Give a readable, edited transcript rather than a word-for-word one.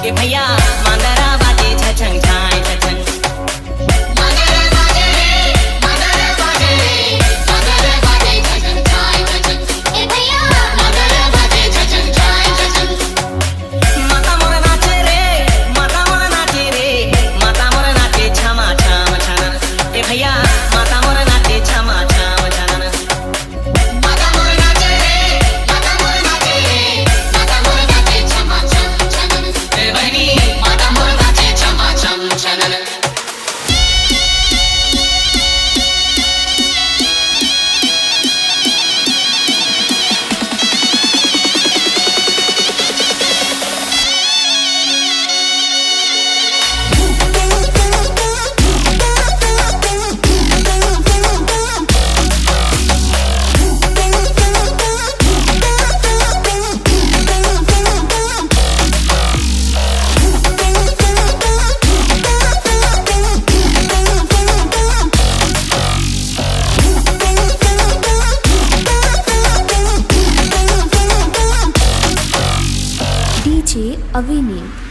ए भैया मांदरा बाजे छछंग छाय छछंग मांदरा बाजे छछंग छाय छछंग ए भैया मांदरा बाजे छछंग छाय छछंग माता मोर नाचे रे माता मोर नाचे रे माता मोर नाचे छमा छम छनन ए भैया माता मोर नाचे छमा छम छनन माता मोर नाचे रे माता मोर नाचे रे माता मोर नाचे छमा छम छनन ए बहनी माता मोर नाचे छमा छम छनन DJ Avini.